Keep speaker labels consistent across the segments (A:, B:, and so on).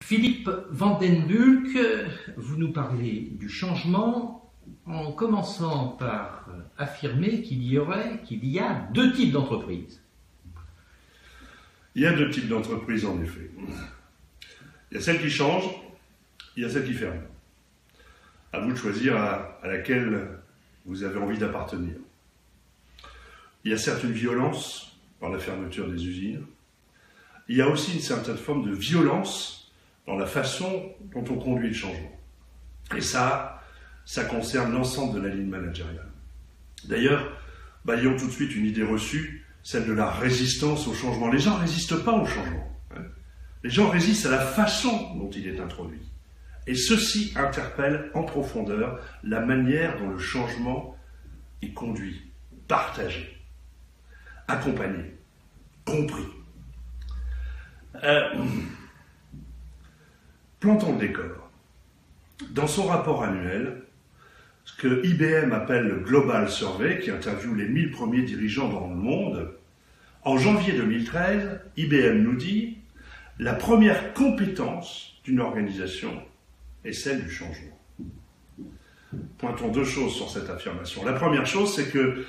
A: Philippe Van den Bulck, vous nous parlez du changement en commençant par affirmer qu'il y a deux types d'entreprises.
B: Il y a deux types d'entreprises en effet. Il y a celles qui changent, il y a celles qui ferment. À vous de choisir à laquelle vous avez envie d'appartenir. Il y a certes une violence par la fermeture des usines. Il y a aussi une certaine forme de violence dans la façon dont on conduit le changement. Et ça concerne l'ensemble de la ligne managériale. D'ailleurs, balayons tout de suite une idée reçue, celle de la résistance au changement. Les gens ne résistent pas au changement. Les gens résistent à la façon dont il est introduit. Et ceci interpelle en profondeur la manière dont le changement est conduit, partagé, accompagné, compris. Plantons le décor. Dans son rapport annuel, ce que IBM appelle le Global Survey, qui interviewe les 1000 premiers dirigeants dans le monde, en janvier 2013, IBM nous dit « La première compétence d'une organisation est celle du changement ». Pointons deux choses sur cette affirmation. La première chose, c'est que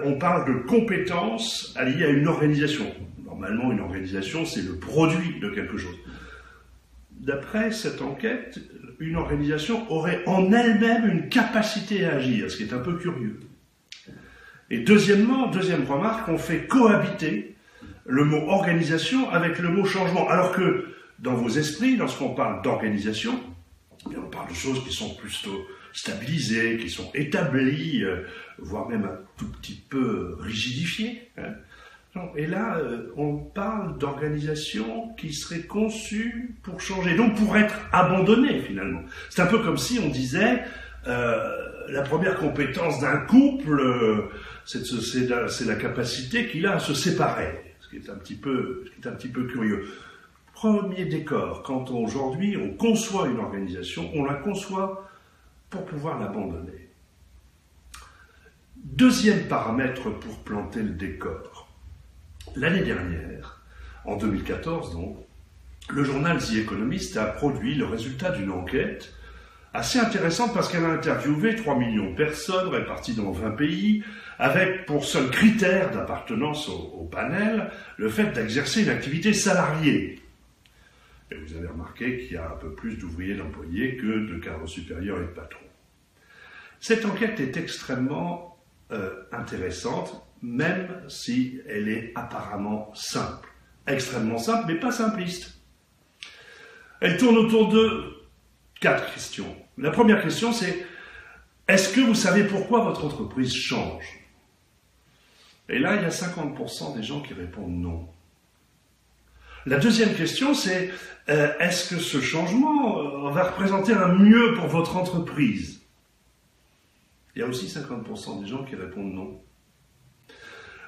B: on parle de compétences liées à une organisation. Normalement, une organisation, c'est le produit de quelque chose. D'après cette enquête, une organisation aurait en elle-même une capacité à agir, ce qui est un peu curieux. Et deuxième remarque, on fait cohabiter le mot organisation avec le mot changement. Alors que dans vos esprits, lorsqu'on parle d'organisation, on parle de choses qui sont plutôt stabilisées, qui sont établies, voire même un tout petit peu rigidifiées. Et là, on parle d'organisation qui serait conçue pour changer, donc pour être abandonnée finalement. C'est un peu comme si on disait la première compétence d'un couple, c'est la capacité qu'il a à se séparer, ce qui est un petit peu curieux. Premier décor, quand aujourd'hui on conçoit une organisation, on la conçoit pour pouvoir l'abandonner. Deuxième paramètre pour planter le décor. L'année dernière, en 2014 donc, le journal The Economist a produit le résultat d'une enquête assez intéressante parce qu'elle a interviewé 3 millions de personnes réparties dans 20 pays, avec pour seul critère d'appartenance au panel le fait d'exercer une activité salariée. Et vous avez remarqué qu'il y a un peu plus d'ouvriers d'employés que de cadres supérieurs et de patrons. Cette enquête est extrêmement intéressante, même si elle est apparemment simple. Extrêmement simple, mais pas simpliste. Elle tourne autour de 4 questions. La première question, c'est « Est-ce que vous savez pourquoi votre entreprise change ?» Et là, il y a 50% des gens qui répondent non. La deuxième question, c'est « Est-ce que ce changement va représenter un mieux pour votre entreprise ?» Il y a aussi 50% des gens qui répondent non.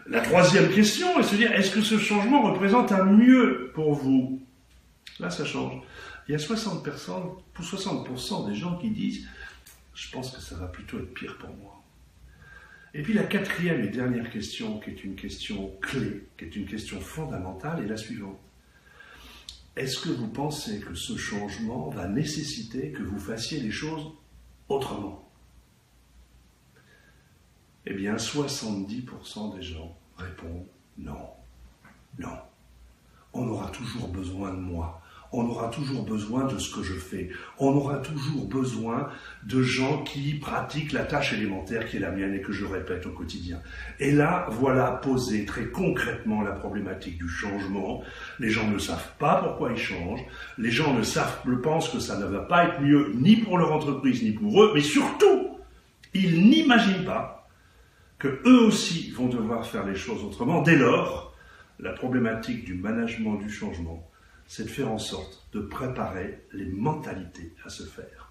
B: La troisième question est de se dire, est-ce que ce changement représente un mieux pour vous? Là, ça change. Il y a 60% des gens qui disent, je pense que ça va plutôt être pire pour moi. Et puis la quatrième et dernière question, qui est une question clé, qui est une question fondamentale, est la suivante. Est-ce que vous pensez que ce changement va nécessiter que vous fassiez les choses autrement? Eh bien, 70% des gens répondent non. Non. On aura toujours besoin de moi. On aura toujours besoin de ce que je fais. On aura toujours besoin de gens qui pratiquent la tâche élémentaire qui est la mienne et que je répète au quotidien. Et là, voilà posée très concrètement la problématique du changement. Les gens ne savent pas pourquoi ils changent. Les gens pensent que ça ne va pas être mieux ni pour leur entreprise ni pour eux, mais surtout, ils n'imaginent pas que eux aussi vont devoir faire les choses autrement. Dès lors, la problématique du management du changement, c'est de faire en sorte de préparer les mentalités à se faire.